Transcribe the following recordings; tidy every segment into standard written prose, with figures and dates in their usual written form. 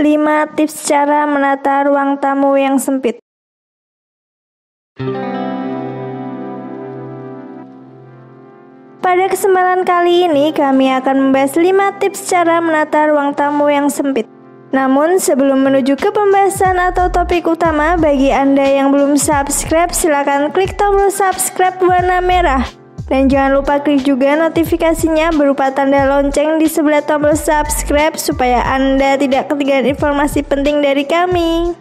5 tips cara menata ruang tamu yang sempit. Pada kesempatan kali ini, kami akan membahas 5 tips cara menata ruang tamu yang sempit. Namun, sebelum menuju ke pembahasan atau topik utama, bagi Anda yang belum subscribe, silakan klik tombol subscribe warna merah. Dan jangan lupa klik juga notifikasinya berupa tanda lonceng di sebelah tombol subscribe supaya Anda tidak ketinggalan informasi penting dari kami.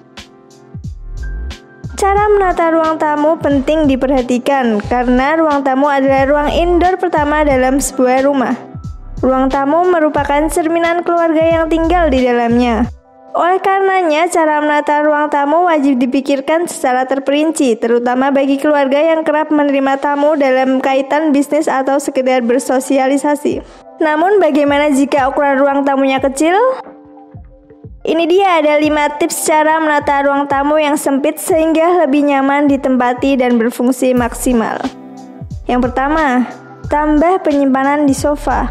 Cara menata ruang tamu penting diperhatikan karena ruang tamu adalah ruang indoor pertama dalam sebuah rumah. Ruang tamu merupakan cerminan keluarga yang tinggal di dalamnya. Oleh karenanya, cara menata ruang tamu wajib dipikirkan secara terperinci, terutama bagi keluarga yang kerap menerima tamu dalam kaitan bisnis atau sekedar bersosialisasi. Namun, bagaimana jika ukuran ruang tamunya kecil? Ini dia ada 5 tips cara menata ruang tamu yang sempit sehingga lebih nyaman ditempati dan berfungsi maksimal. Yang pertama, tambah penyimpanan di sofa.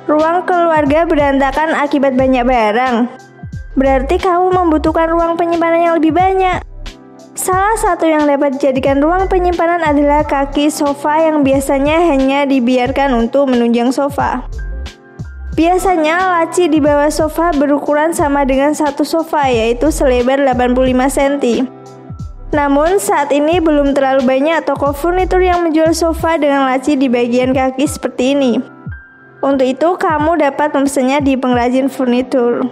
Ruang keluarga berantakan akibat banyak barang. Berarti kamu membutuhkan ruang penyimpanan yang lebih banyak. Salah satu yang dapat dijadikan ruang penyimpanan adalah kaki sofa yang biasanya hanya dibiarkan untuk menunjang sofa. Biasanya laci di bawah sofa berukuran sama dengan satu sofa, yaitu selebar 85 cm. Namun saat ini belum terlalu banyak toko furnitur yang menjual sofa dengan laci di bagian kaki seperti ini. Untuk itu, kamu dapat memesannya di pengrajin furnitur.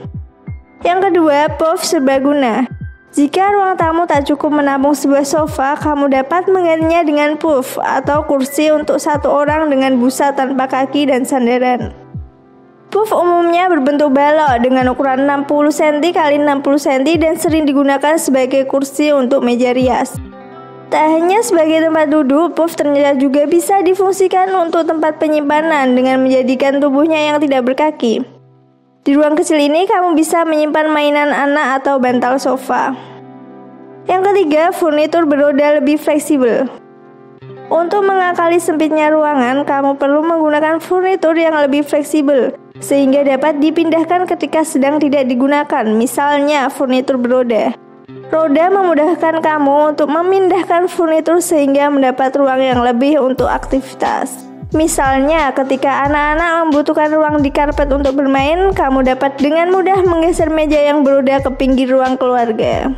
Yang kedua, puff serbaguna. Jika ruang tamu tak cukup menampung sebuah sofa, kamu dapat menggantinya dengan puff atau kursi untuk satu orang dengan busa tanpa kaki dan sandaran. Puff umumnya berbentuk balok dengan ukuran 60 cm x 60 cm dan sering digunakan sebagai kursi untuk meja rias. Tak hanya sebagai tempat duduk, puff ternyata juga bisa difungsikan untuk tempat penyimpanan dengan menjadikan tubuhnya yang tidak berkaki. Di ruang kecil ini, kamu bisa menyimpan mainan anak atau bantal sofa. Yang ketiga, furnitur beroda lebih fleksibel. Untuk mengakali sempitnya ruangan, kamu perlu menggunakan furnitur yang lebih fleksibel, sehingga dapat dipindahkan ketika sedang tidak digunakan, misalnya furnitur beroda. Roda memudahkan kamu untuk memindahkan furnitur sehingga mendapat ruang yang lebih untuk aktivitas. Misalnya, ketika anak-anak membutuhkan ruang di karpet untuk bermain, kamu dapat dengan mudah menggeser meja yang beroda ke pinggir ruang keluarga.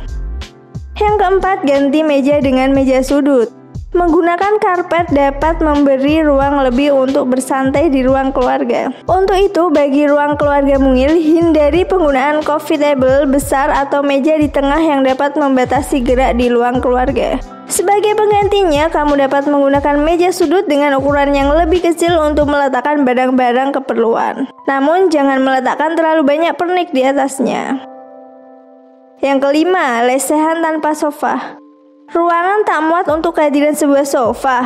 Yang keempat, ganti meja dengan meja sudut. Menggunakan karpet dapat memberi ruang lebih untuk bersantai di ruang keluarga. Untuk itu, bagi ruang keluarga mungil, hindari penggunaan coffee table besar atau meja di tengah yang dapat membatasi gerak di ruang keluarga. Sebagai penggantinya, kamu dapat menggunakan meja sudut dengan ukuran yang lebih kecil untuk meletakkan barang-barang keperluan. Namun, jangan meletakkan terlalu banyak pernik di atasnya. Yang kelima, lesehan tanpa sofa. Ruangan tak muat untuk kehadiran sebuah sofa.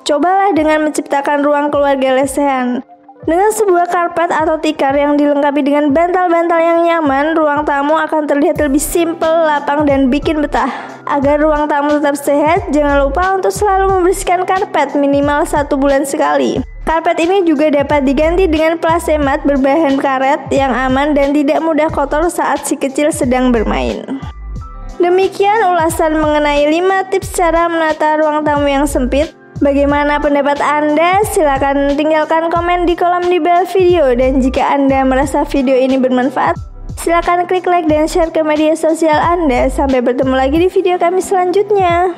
Cobalah dengan menciptakan ruang keluarga lesehan. Dengan sebuah karpet atau tikar yang dilengkapi dengan bantal-bantal yang nyaman, ruang tamu akan terlihat lebih simpel, lapang, dan bikin betah. Agar ruang tamu tetap sehat, jangan lupa untuk selalu membersihkan karpet minimal 1 bulan sekali. Karpet ini juga dapat diganti dengan plasemat berbahan karet yang aman dan tidak mudah kotor saat si kecil sedang bermain. Demikian ulasan mengenai 5 tips cara menata ruang tamu yang sempit. Bagaimana pendapat Anda? Silakan tinggalkan komen di kolom di bawah video. Dan jika Anda merasa video ini bermanfaat, silakan klik like dan share ke media sosial Anda. Sampai bertemu lagi di video kami selanjutnya.